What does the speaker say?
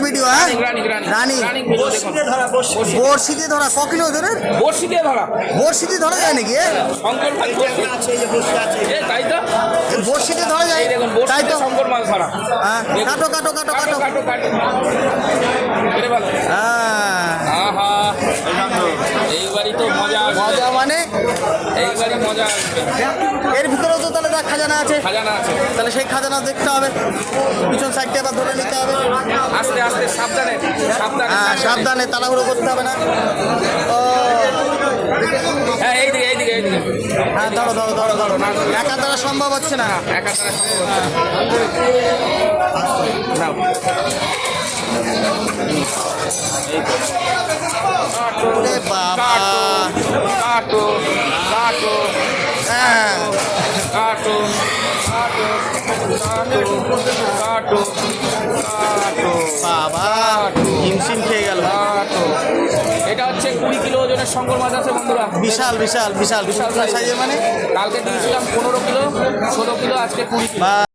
Video, হ্যাঁ running বড়শি দিয়ে ধরা। ক কিলো ওজনের? বড়শি দিয়ে ধরা। বড়শি দিয়ে ধরা যায় নাকি? শঙ্কর ভাই তাই তো, বড়শি দিয়ে ধরা যায়, তাই তো। শঙ্কর মাছ ধরা। হ্যাঁ, কাটো কাটো কাটো কাটো। কাটো কাটো এটা ভালো। হ্যাঁ, আহা, এইবারই তো মজা আসবে। মজা মানে এইবারই মজা আসবে। এর ভিতরেও তো তাহলে দেখ খাজানা আছে, খাজানা আছে। তাহলে সেই খাজানা দেখতে হবে, পিছন সাইডটা আবার ধরে নিতে হবে। আস্তে আস্তে সাবধানে সাবধানে। হ্যাঁ, সাবধানে, তাড়াহুড়ো করতে হবে না। ও হ্যাঁ, এইদিকে এইদিকে এইদিকে। হ্যাঁ, ধরো ধরো ধরো ধরো, একা দ্বারা সম্ভব হচ্ছে না। একা তারা সম্ভব নাও। ওরে বাবা, কাটো কাটো হ্যাঁ, কাটো কাটো কাটো কাটো কাটো বাবা হিমশিম খেয়ে গেল। কাটো। এটা হচ্ছে 20 কিলো ওজনের শঙ্কর মাছ আছে বন্ধুরা। বিশাল বিশাল বিশাল বিশাল সাইজের, মানে কালকে দিয়েছিলাম 15 কিলো, 16 কিলো, আজকে 20 কিলো।